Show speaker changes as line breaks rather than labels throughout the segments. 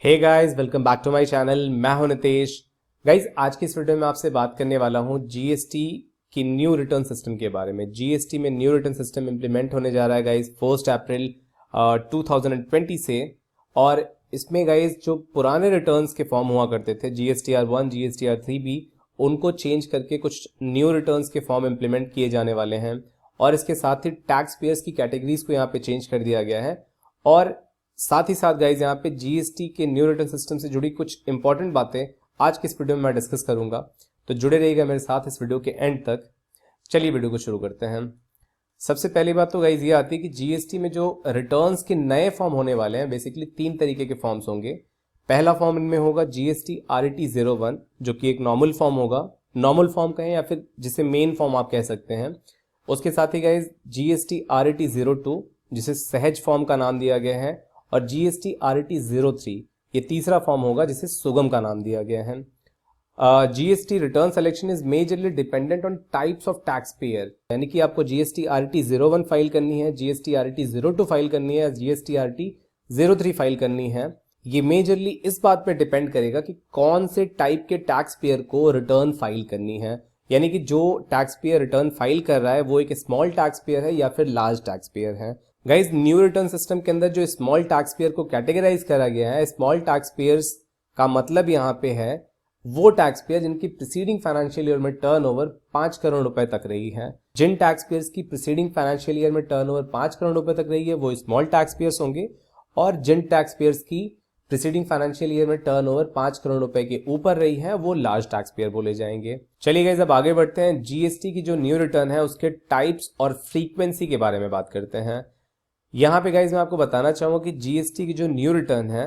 Hey guys, welcome back to my channel. मैं हूं Nitesh. Guys, आज की इस वीडियो में आपसे बात करने वाला हूं जीएसटी की न्यू रिटर्न सिस्टम के बारे में। जीएसटी में न्यू रिटर्न सिस्टम इंप्लीमेंट होने जा रहा है गाइस 1 अप्रैल 2020 से। और इसमें गाइस जो पुराने रिटर्न्स के फॉर्म हुआ करते थे GSTR-1 GSTR-3B, उनको चेंज करके कुछ न्यू रिटर्न्स के फॉर्म इंप्लीमेंट किए जाने वाले हैं। और इसके साथ ही टैक्स पेयर्स की कैटेगरीज को यहाँ पे चेंज कर दिया गया है। और साथ ही साथ गाइज यहाँ पे जीएसटी के न्यू रिटर्न सिस्टम से जुड़ी कुछ इंपॉर्टेंट बातें आज के इस वीडियो में मैं डिस्कस करूंगा, तो जुड़े रहिएगा मेरे साथ इस वीडियो के एंड तक। चलिए वीडियो को शुरू करते हैं। सबसे पहली बात तो गाइज ये आती है कि जीएसटी में जो रिटर्न्स के नए फॉर्म होने वाले हैं, बेसिकली 3 तरीके के फॉर्म्स होंगे। पहला फॉर्म इनमें होगा GSTR-1 जो कि एक नॉर्मल फॉर्म होगा, नॉर्मल फॉर्म कहें या फिर जिसे मेन फॉर्म आप कह सकते हैं। उसके साथ ही गाइज GSTR-2 जिसे सहज फॉर्म का नाम दिया गया है, और GSTR-3 ये तीसरा फॉर्म होगा जिसे सुगम का नाम दिया गया है। GST return selection is majorly dependent on types of tax payer, यानी कि आपको GSTR-1 फाइल करनी है, GSTR-2 फाइल करनी है, GSTR-3 फाइल करनी है। ये मेजरली इस बात पे डिपेंड करेगा कि कौन से टाइप के टैक्स पेयर को रिटर्न फाइल करनी है, यानी कि जो टैक्स पेयर रिटर्न फाइल कर रहा है वो एक स्मॉल टैक्स पेयर है या फिर लार्ज टैक्स पेयर है। गाइज, न्यू रिटर्न सिस्टम के अंदर जो स्मॉल टैक्स पेयर को कैटेगराइज करा गया है, स्मॉल टैक्स पेयर्स का मतलब यहाँ पे है वो टैक्स पेयर जिनकी प्रीसीडिंग फाइनेंशियल ईयर में टर्नओवर 5 करोड़ रुपए तक रही है। जिन टैक्स पेयर्स की प्रीसीडिंग फाइनेंशियल ईयर में टर्नओवर 5 करोड़ रुपए तक रही है वो स्मॉल टैक्स पेयर्स होंगे, और जिन टैक्स पेयर्स की प्रीसीडिंग फाइनेंशियल ईयर में टर्नओवर 5 करोड़ रुपए के ऊपर रही है वो लार्ज टैक्स पेयर बोले जाएंगे। चलिए गाइस, अब आगे बढ़ते हैं। जीएसटी की जो न्यू रिटर्न है उसके टाइप्स और फ्रीक्वेंसी के बारे में बात करते हैं। यहाँ पे गाइज मैं आपको बताना चाहूंगा कि जीएसटी की जो न्यू रिटर्न है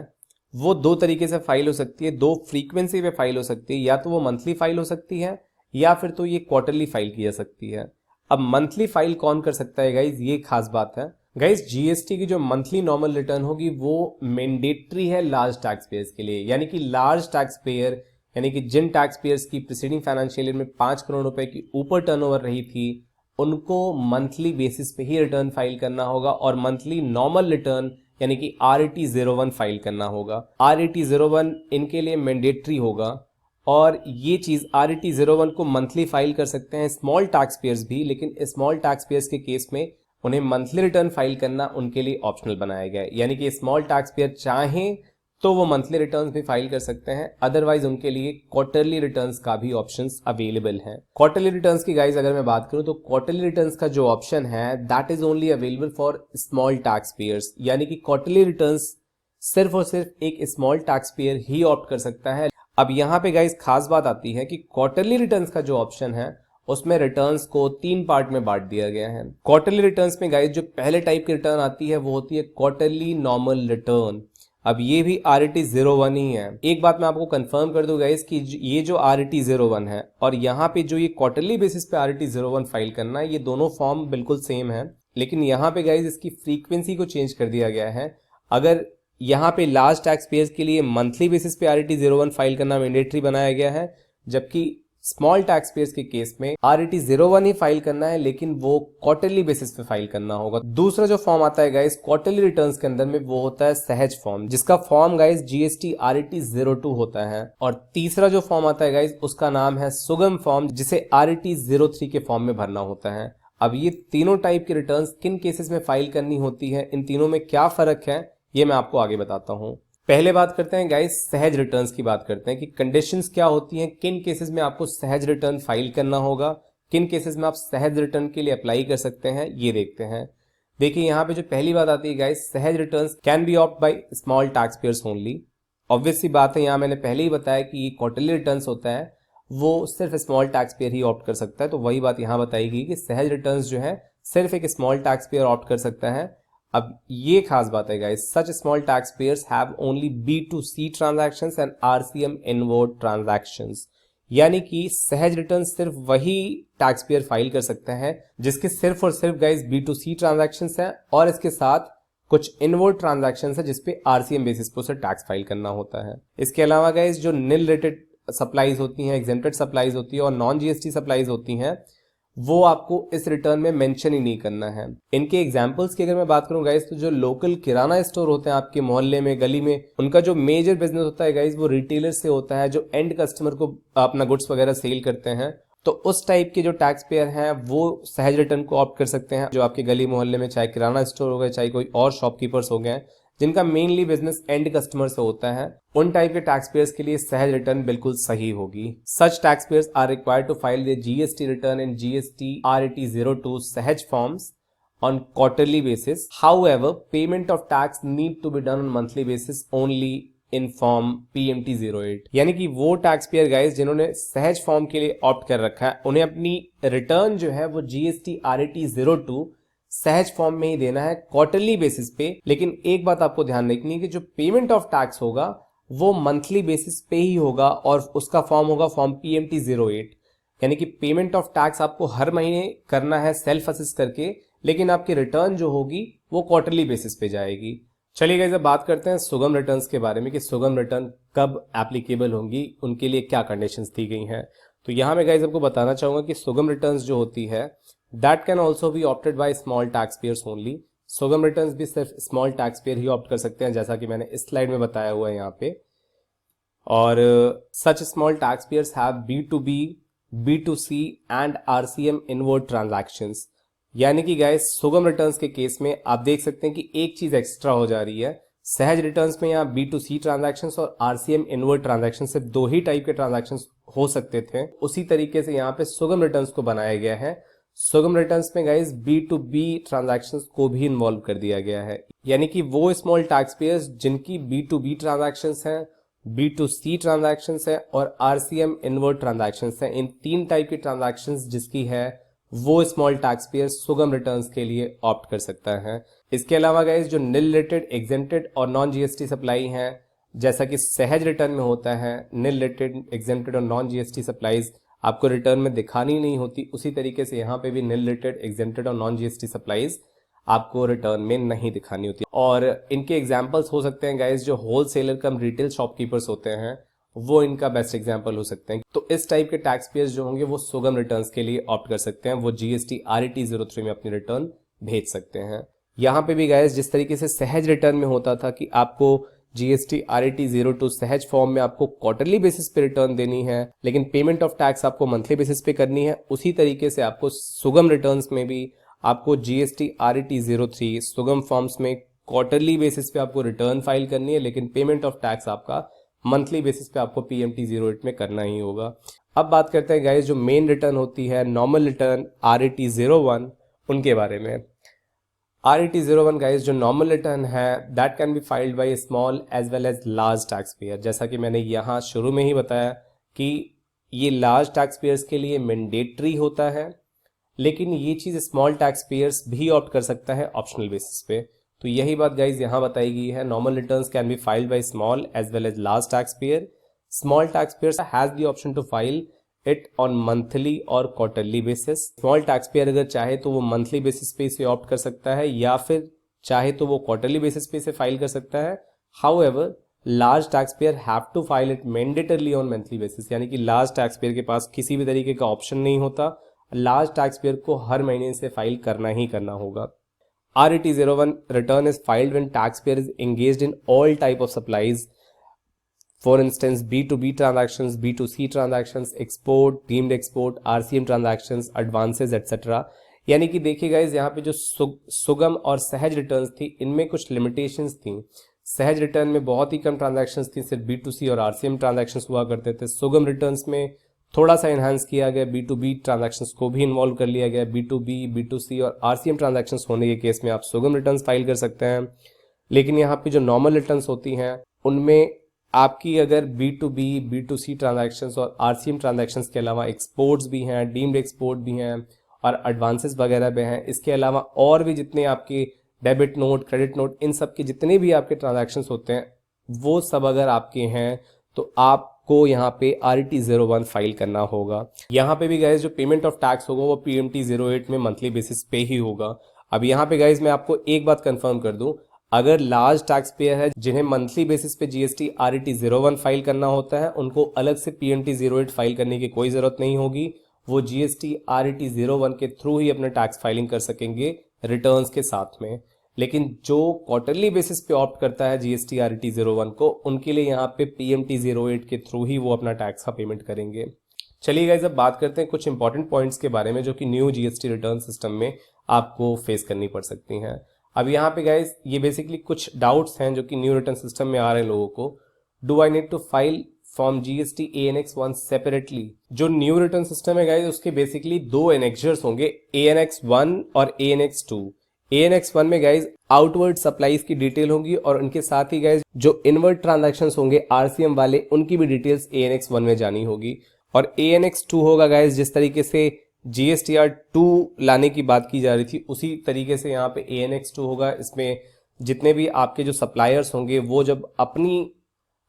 वो 2 तरीके से फाइल हो सकती है, 2 फ्रीक्वेंसी पे फाइल हो सकती है। या तो वो मंथली फाइल हो सकती है या फिर तो ये क्वार्टरली फाइल की जा सकती है। अब मंथली फाइल कौन कर सकता है गाइज, ये खास बात है। गाइज, जीएसटी की जो मंथली नॉर्मल रिटर्न होगी वो मैंडेटरी है लार्ज टैक्स पेयर्स के लिए, यानी कि लार्ज टैक्स पेयर, यानी कि जिन टैक्स पेयर्स की प्रीसीडिंग फाइनेंशियल ईयर में 5 करोड़ रुपए की ऊपर टर्नओवर रही थी उनको मंथली बेसिस पे ही रिटर्न फाइल करना होगा, और मंथली नॉर्मल रिटर्न यानी कि RET-01 फाइल करना होगा। RET-01 इनके लिए मैंडेटरी होगा, और ये चीज RET-01 को मंथली फाइल कर सकते हैं स्मॉल टैक्स पेयर्स भी, लेकिन स्मॉल टैक्स पेयर्स के केस में उन्हें मंथली रिटर्न फाइल करना उनके लिए ऑप्शनल बनाया गया है। यानी कि स्मॉल टैक्स पेयर चाहें तो वो मंथली रिटर्न्स भी फाइल कर सकते हैं, अदरवाइज उनके लिए क्वार्टरली रिटर्न्स का भी ऑप्शंस अवेलेबल हैं। क्वार्टरली रिटर्न्स की गाइज अगर मैं बात करूं तो क्वार्टरली रिटर्न्स का जो ऑप्शन है that is only available for small tax pairs, यानी कि क्वार्टरली रिटर्न्स सिर्फ और सिर्फ एक स्मॉल टैक्स पेयर ही ऑप्ट कर सकता है। अब यहाँ पे गाइज खास बात आती है कि क्वार्टरली रिटर्न्स का जो ऑप्शन है उसमें रिटर्न्स को 3 पार्ट में बांट दिया गया है। क्वार्टरली रिटर्न्स में गाइज जो पहले टाइप की रिटर्न आती है वो होती है क्वार्टरली नॉर्मल रिटर्न। अब ये भी RET-01 ही है। एक बात मैं आपको कंफर्म कर दूं गाइस कि ये जो RET-01 है और यहाँ पे जो ये क्वार्टरली बेसिस पे RET-01 फाइल करना है, ये दोनों फॉर्म बिल्कुल सेम है, लेकिन यहाँ पे गाइस इसकी फ्रीक्वेंसी को चेंज कर दिया गया है। अगर यहाँ पे लार्ज टैक्स पेयर्स के लिए मंथली बेसिस पे RET-01 फाइल करना मैंडेटरी बनाया गया है, जबकि स्मॉल टैक्स पेयर्स के केस में RET-01 ही फाइल करना है, लेकिन वो क्वार्टरली बेसिस पे फाइल करना होगा। दूसरा जो फॉर्म आता है गाइस क्वार्टरली रिटर्न्स के अंदर में वो होता है सहज फॉर्म, जिसका फॉर्म गाइस GSTR-2 होता है। और तीसरा जो फॉर्म आता है गाइस उसका नाम है सुगम फॉर्म, जिसे RET-03 के फॉर्म में भरना होता है। अब ये तीनों टाइप की रिटर्न्स किन केसेस में फाइल करनी होती है, इन तीनों में क्या फर्क है, ये मैं आपको आगे बताता हूँ। पहले बात करते हैं गाइस सहज रिटर्न्स की बात करते हैं कि कंडीशंस क्या होती हैं, किन केसेस में आपको सहज रिटर्न फाइल करना होगा, किन केसेस में आप सहज रिटर्न के लिए अप्लाई कर सकते हैं, ये देखते हैं। देखिए यहाँ पे जो पहली बात आती है guys, Sahaj returns can be opt by small tax payers only. Obvious सी बात है, यहाँ मैंने पहले ही बताया कि ये क्वार्टरली रिटर्न्स होता है वो सिर्फ स्मॉल टैक्स पेयर ही ऑप्ट कर सकता है, तो वही बात यहाँ बताएगी कि सहज रिटर्न्स जो है सिर्फ एक स्मॉल टैक्स पेयर ऑप्ट कर सकता है। अब ये खास बात है guys, such small tax pairs have only B2C transactions and RCM inward transactions, यानी कि सहज रिटर्न सिर्फ वही टैक्स पेयर फाइल कर सकता है जिसके सिर्फ और सिर्फ गाइस B2C ट्रांजैक्शंस हैं, और इसके साथ कुछ इनवर्ड ट्रांजैक्शंस है जिसपे RCM बेसिस पे उसे टैक्स फाइल करना होता है। इसके अलावा गाइस जो निल रेटेड सप्लाईज होती हैं, एग्जेम्प्टेड सप्लाईज होती है और नॉन GST सप्लाईज होती हैं, वो आपको इस रिटर्न में मेंशन ही नहीं करना है। इनके एग्जांपल्स की अगर मैं बात करूं गाइस, तो जो लोकल किराना स्टोर होते हैं आपके मोहल्ले में, गली में, उनका जो मेजर बिजनेस होता है गाइस वो रिटेलर से होता है, जो एंड कस्टमर को अपना गुड्स वगैरह सेल करते हैं। तो उस टाइप के जो टैक्स पेयर हैं वो सहज रिटर्न को ऑप्ट कर सकते हैं। जो आपके गली मोहल्ले में चाहे किराना स्टोर हो गए, चाहे कोई और शॉपकीपर्स हो गए, जिनका मेनली बिजनेस एंड कस्टमर से होता है, उन टाइप के टैक्स पेयर्स के लिए सहज रिटर्न बिल्कुल सही होगी। Such taxpayers are required to file the GST return in GSTR-2 Sahaj forms on quarterly basis. However, payment of tax need to be done on monthly basis only in form PMT-08। यानी कि वो tax payer guys जिन्होंने सहज form के लिए opt कर रखा है, उन्हें अपनी रिटर्न जो है वो GSTR-02 सहज फॉर्म में ही देना है क्वार्टरली बेसिस पे। लेकिन एक बात आपको ध्यान रखनी है कि जो पेमेंट ऑफ टैक्स होगा वो मंथली बेसिस पे ही होगा, और उसका फॉर्म होगा फॉर्म PMT-08। यानी कि पेमेंट ऑफ टैक्स आपको हर महीने करना है सेल्फ असिस्ट करके, लेकिन आपकी रिटर्न जो होगी वो क्वार्टरली बेसिस पे जाएगी। चलिए गाइस, अब बात करते हैं सुगम रिटर्न्स के बारे में कि सुगम रिटर्न कब एप्लीकेबल होंगी, उनके लिए क्या कंडीशंस दी गई हैं। तो यहाँ मैं गाइस आपको बताना चाहूंगा कि सुगम रिटर्न्स जो होती है that can also be opted bye small tax payers only. सुगम रिटर्न्स भी सिर्फ स्मॉल टैक्स पेयर ही ऑप्ट कर सकते हैं, जैसा कि मैंने इस स्लाइड में बताया हुआ है यहाँ पे। और such small tax pairs have B2B, B2C and RCM inward transactions. यानी कि गाइस सुगम रिटर्न्स के केस में आप देख सकते हैं कि एक चीज एक्स्ट्रा हो जा रही है। सहज रिटर्न्स में यहाँ B2C ट्रांजैक्शंस और RCM इनवर्ड ट्रांजैक्शन, सिर्फ दो ही टाइप के ट्रांजैक्शंस हो सकते थे। उसी तरीके से यहाँ पे सुगम रिटर्न्स को बनाया गया है। सुगम रिटर्न्स में गाइस B2B ट्रांजैक्शंस को भी इन्वॉल्व कर दिया गया है। यानी कि वो स्मॉल टैक्स पेयर्स जिनकी B2B ट्रांजैक्शंस हैं, B2C ट्रांजैक्शंस है और RCM इनवर्ड ट्रांजैक्शंस है, इन तीन टाइप की ट्रांजैक्शंस जिसकी है वो स्मॉल टैक्स पेयर सुगम रिटर्न्स के लिए ऑप्ट कर सकता है। इसके अलावा गाइस जो निल रिलेटेड, एग्जेम्प्टेड और नॉन GST सप्लाई हैं, जैसा कि सहज रिटर्न में होता है, निल रिलेटेड, एग्जेम्प्टेड और नॉन GST सप्लाईज आपको रिटर्न में दिखानी नहीं होती, उसी तरीके से यहाँ पे भी निल रिलेटेड, एग्जेम्प्टेड और नॉन GST सप्लाईज आपको रिटर्न में नहीं दिखानी होती। और इनके एग्जाम्पल्स हो सकते हैं गाइस जो होलसेलर कम रिटेल शॉपकीपर्स होते हैं, वो इनका बेस्ट एग्जाम्पल हो सकते हैं। तो इस टाइप के टैक्स पेयर्स जो होंगे वो सुगम रिटर्न्स के लिए ऑप्ट कर सकते हैं, वो GSTR-03 में अपनी रिटर्न भेज सकते हैं। यहाँ पे भी गाइस जिस तरीके से सहज रिटर्न में होता था कि आपको GSTR-02 सहज फॉर्म में आपको क्वार्टरली बेसिस पे रिटर्न देनी है, लेकिन पेमेंट ऑफ टैक्स आपको मंथली बेसिस पे करनी है, उसी तरीके से आपको सुगम रिटर्न्स में भी आपको GSTR-03 सुगम फॉर्म्स में क्वार्टरली बेसिस पे आपको रिटर्न फाइल करनी है, लेकिन पेमेंट ऑफ टैक्स आपका मंथली बेसिस पे आपको PMT-08 में करना ही होगा। अब बात करते हैं गाइस जो मेन रिटर्न होती है, नॉर्मल रिटर्न RET-01, उनके बारे में। RET-01 गाइस जो नॉर्मल रिटर्न है that can be filed by small as well as large tax payer. जैसा कि मैंने यहाँ शुरू में ही बताया कि ये लार्ज टैक्स पेयर्स के लिए मैंडेटरी होता है, लेकिन ये चीज स्मॉल टैक्स पेयर्स भी ऑप्ट कर सकता है ऑप्शनल बेसिस पे। तो यही बात गाइज यहाँ बताई गई है। Normal returns can be filed by small as well as large tax payer. Small tax payer has the option to file it on monthly और quarterly basis. Small tax payer अगर चाहे तो वो मंथली बेसिस पे इसे opt कर सकता है, या फिर चाहे तो वो क्वार्टरली बेसिस पे इसे फाइल कर सकता है। However large tax payer have to file it mandatorily on monthly basis. यानी कि लार्ज टैक्स पेयर के पास किसी भी तरीके का ऑप्शन नहीं होता, लार्ज टैक्स पेयर को हर महीने से फाइल करना ही करना होगा। RET-01 return is filed when taxpayer is engaged in all type of supplies. For instance, B2B transactions, B2C transactions, export, deemed export, RCM transactions, advances, etc. यानी कि देखिए गाइज यहाँ पे जो सुगम और सहज रिटर्न्स थी, इनमें कुछ लिमिटेशंस थी। सहज रिटर्न में बहुत ही कम ट्रांजैक्शंस थी, सिर्फ B2C और RCM ट्रांजैक्शंस हुआ करते थे। सुगम रिटर्न्स में थोड़ा सा इन्हांस किया गया, B2B ट्रांजैक्शंस को भी इन्वॉल्व कर लिया गया। B2B, B2C और RCM ट्रांजैक्शंस होने के केस में आप सुगम रिटर्न्स फाइल कर सकते हैं। लेकिन यहाँ पे जो नॉर्मल रिटर्न्स होती हैं उनमें आपकी अगर B2B, B2C ट्रांजैक्शंस और RCM ट्रांजैक्शंस के अलावा एक्सपोर्ट्स भी हैं, डीम्ड एक्सपोर्ट भी हैं और एडवांसेस वगैरह भी हैं, इसके अलावा और भी जितने आपके डेबिट नोट, क्रेडिट नोट, इन सब के जितने भी आपके ट्रांजैक्शंस होते हैं वो सब अगर आपके हैं तो आपको यहाँ पे RET-01 फाइल करना होगा। यहाँ पे भी गाइज जो पेमेंट ऑफ टैक्स होगा वो PMT-08 में मंथली बेसिस पे ही होगा। अब यहाँ पे गाइज मैं आपको एक बात कंफर्म कर दूं, अगर लार्ज टैक्स पेयर है जिन्हें मंथली बेसिस पे GST RET-01 फाइल करना होता है, उनको अलग से PMT-08 फाइल करने की कोई जरूरत नहीं होगी। वो GSTR-1 के थ्रू ही अपना टैक्स फाइलिंग कर सकेंगे रिटर्न्स के साथ में। लेकिन जो क्वार्टरली बेसिस पे ऑप्ट करता है GSTR-1 को, उनके लिए यहाँ पे PMT-08 के थ्रू ही वो अपना टैक्स का पेमेंट करेंगे। चलिए गाइस, अब बात करते हैं कुछ इंपॉर्टेंट पॉइंट्स के बारे में जो कि न्यू GST रिटर्न सिस्टम में आपको फेस करनी पड़ सकती हैं। अब यहाँ पे गाइस ये बेसिकली कुछ डाउट्स हैं जो कि न्यू रिटर्न सिस्टम में आ रहे हैं लोगों को। Do I need to file from GST ANX1 separately? जो न्यू रिटर्न सिस्टम है गाइस, उसके बेसिकली दो एनेक्जर्स होंगे, ANX1 और ANX2। ANX1 में गाइज आउटवर्ड सप्लाईज की डिटेल होगी और उनके साथ ही गाइज जो इनवर्ड ट्रांजैक्शंस होंगे RCM वाले, उनकी भी डिटेल्स ANX1 में जानी होगी। और ANX2 होगा गाइज, जिस तरीके से GSTR-2 लाने की बात की जा रही थी, उसी तरीके से यहाँ पे ANX2 होगा। इसमें जितने भी आपके जो सप्लायर्स होंगे वो जब अपनी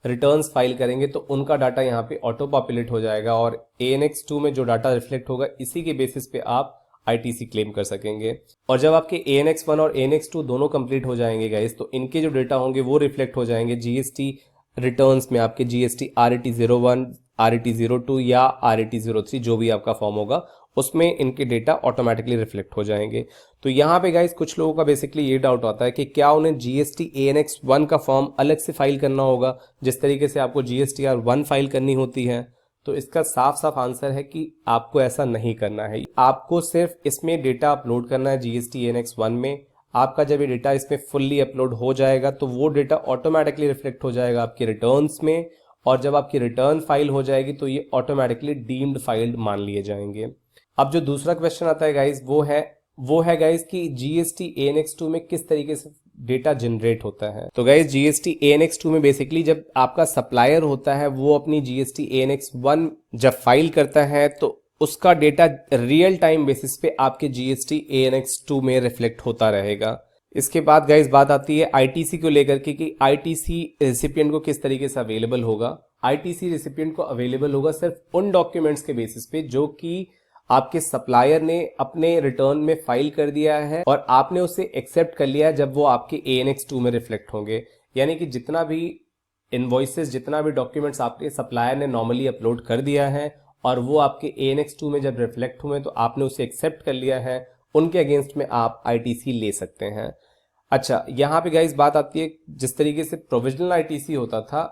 रिटर्न्स फाइल करेंगे तो उनका डाटा यहाँ पे ऑटो पॉपुलेट हो जाएगा और ANX2 में जो डाटा रिफ्लेक्ट होगा, इसी के बेसिस पे आप ITC क्लेम कर सकेंगे। और जब आपके ANX1 और ANX2 दोनों कंप्लीट हो जाएंगे गाइस, तो इनके जो डेटा होंगे वो रिफ्लेक्ट हो जाएंगे GST रिटर्न्स में, आपके GST RET01, RET02 या RET03, जो भी आपका फॉर्म होगा उसमें इनके डेटा ऑटोमेटिकली रिफ्लेक्ट हो जाएंगे। तो यहाँ पे गाइस कुछ लोगों का बेसिकली ये डाउट आता है कि क्या उन्हें GST ANX1 का फॉर्म अलग से फाइल करना होगा, जिस तरीके से आपको GSTR-1 फाइल करनी होती है। तो इसका साफ साफ आंसर है कि आपको ऐसा नहीं करना है। आपको सिर्फ इसमें डेटा अपलोड करना है GST ANX1 में। आपका जब ये डेटा इसमें फुल्ली अपलोड हो जाएगा तो वो डेटा ऑटोमेटिकली रिफ्लेक्ट हो जाएगा आपके रिटर्न्स में, और जब आपकी रिटर्न फाइल हो जाएगी तो ये ऑटोमेटिकली डीम्ड फाइल्ड मान लिए जाएंगे। अब जो दूसरा क्वेश्चन आता है गाइज, वो है गाइज कि GST ANX2 में किस तरीके से डेटा जनरेट होता है। तो गाइज GST ANX2 में बेसिकली जब आपका सप्लायर होता है वो अपनी GST ANX1 जब फाइल करता है तो उसका डेटा रियल टाइम बेसिस पे आपके GST ANX2 में रिफ्लेक्ट होता रहेगा। इसके बाद गाइज बात आती है ITC को लेकर के कि ITC रेसिपिएंट को किस तरीके से अवेलेबल होगा। ITC रेसिपिएंट को अवेलेबल होगा सिर्फ उन डॉक्यूमेंट्स के बेसिस पे जो कि आपके सप्लायर ने अपने रिटर्न में फाइल कर दिया है और आपने उसे एक्सेप्ट कर लिया है जब वो आपके ANX2 में रिफ्लेक्ट होंगे। यानी कि जितना भी इनवॉइसेस, जितना भी डॉक्यूमेंट्स आपके सप्लायर ने नॉर्मली अपलोड कर दिया है और वो आपके ANX2 में जब रिफ्लेक्ट हुए तो आपने उसे एक्सेप्ट कर लिया है, उनके अगेंस्ट में आप ITC ले सकते हैं। अच्छा, यहाँ पे गाइस बात आती है, जिस तरीके से प्रोविजनल ITC होता था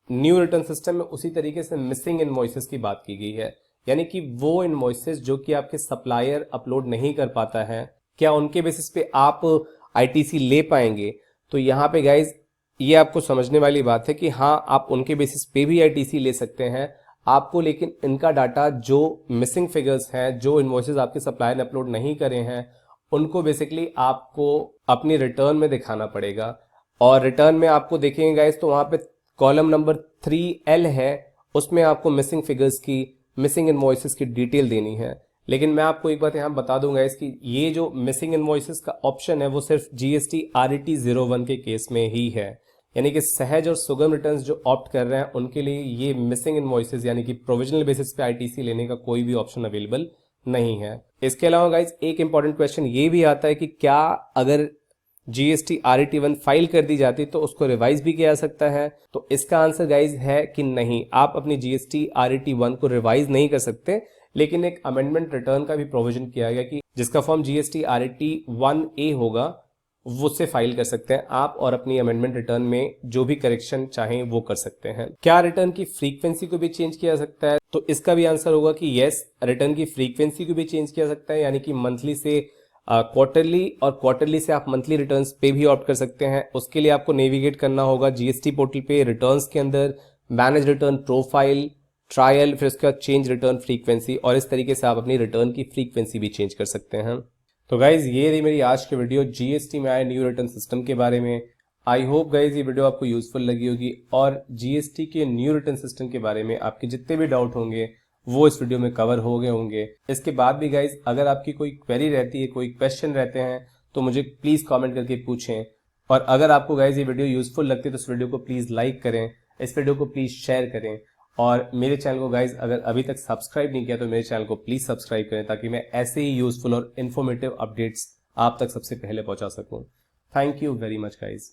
न्यू रिटर्न सिस्टम में, उसी तरीके से मिसिंग इनवॉइसेस की बात की गई है। यानी कि वो इनवॉइसेस जो कि आपके सप्लायर अपलोड नहीं कर पाता है, क्या उनके बेसिस पे आप ITC ले पाएंगे? तो यहाँ पे गाइज ये आपको समझने वाली बात है कि हाँ, आप उनके बेसिस पे भी ITC ले सकते हैं आपको, लेकिन इनका डाटा जो मिसिंग फिगर्स हैं, जो इनवॉइसेस आपके सप्लायर ने अपलोड नहीं करे हैं, उनको बेसिकली आपको अपनी रिटर्न में दिखाना पड़ेगा। और रिटर्न में आपको देखेंगे गाइज तो वहाँ पे कॉलम नंबर 3L है, उसमें आपको मिसिंग फिगर्स की, मिसिंग इनवॉइसेस की डिटेल देनी है। लेकिन मैं आपको एक बात यहाँ बता दूंगा इसकी, ये जो मिसिंग इनवॉइसेस का ऑप्शन है वो सिर्फ GST RET01 के केस में ही है। यानी कि सहज और सुगम रिटर्न्स जो ऑप्ट कर रहे हैं उनके लिए ये मिसिंग इनवॉइसेस यानी कि प्रोविजनल बेसिस पे ITC लेने का कोई भी ऑप्शन अवेलेबल नहीं है। इसके अलावा गाइज एक इंपॉर्टेंट क्वेश्चन ये भी आता है कि क्या अगर GST RET1 फाइल कर दी जाती तो उसको रिवाइज भी किया जा सकता है? तो इसका आंसर गाइज है कि नहीं, आप अपनी GST RET1 को रिवाइज नहीं कर सकते, लेकिन एक अमेंडमेंट रिटर्न का भी प्रोविजन किया गया कि जिसका फॉर्म GST RET1A होगा वो उससे फाइल कर सकते हैं आप और अपनी अमेंडमेंट रिटर्न में जो भी करेक्शन चाहें वो कर सकते हैं। क्या रिटर्न की फ्रीक्वेंसी को भी चेंज किया जा सकता है? तो इसका भी आंसर होगा कि यस, रिटर्न की फ्रीक्वेंसी को भी चेंज किया जा सकता है, यानी कि मंथली से क्वार्टरली और क्वार्टरली से आप मंथली रिटर्न्स पे भी ऑप्ट कर सकते हैं। उसके लिए आपको नेविगेट करना होगा GST पोर्टल पे, रिटर्न्स के अंदर मैनेज रिटर्न प्रोफाइल, ट्रायल, फिर उसके बाद चेंज रिटर्न फ्रीक्वेंसी, और इस तरीके से आप अपनी रिटर्न की फ्रीक्वेंसी भी चेंज कर सकते हैं। तो गाइज ये रही मेरी आज की वीडियो GST में आए न्यू रिटर्न सिस्टम के बारे में। आई होप गाइज ये वीडियो आपको यूजफुल लगी होगी और GST के न्यू रिटर्न सिस्टम के बारे में आपके जितने भी डाउट होंगे वो इस वीडियो में कवर हो गए होंगे। इसके बाद भी गाइज अगर आपकी कोई क्वेरी रहती है, कोई क्वेश्चन रहते हैं, तो मुझे प्लीज कमेंट करके पूछें। और अगर आपको गाइज ये वीडियो यूजफुल लगती है तो इस वीडियो को प्लीज लाइक करें, इस वीडियो को प्लीज शेयर करें, और मेरे चैनल को गाइज अगर अभी तक सब्सक्राइब नहीं किया तो मेरे चैनल को प्लीज सब्सक्राइब करें, ताकि मैं ऐसे ही यूजफुल और इन्फॉर्मेटिव अपडेट्स आप तक सबसे पहले पहुंचा सकूं। Thank you very much guys.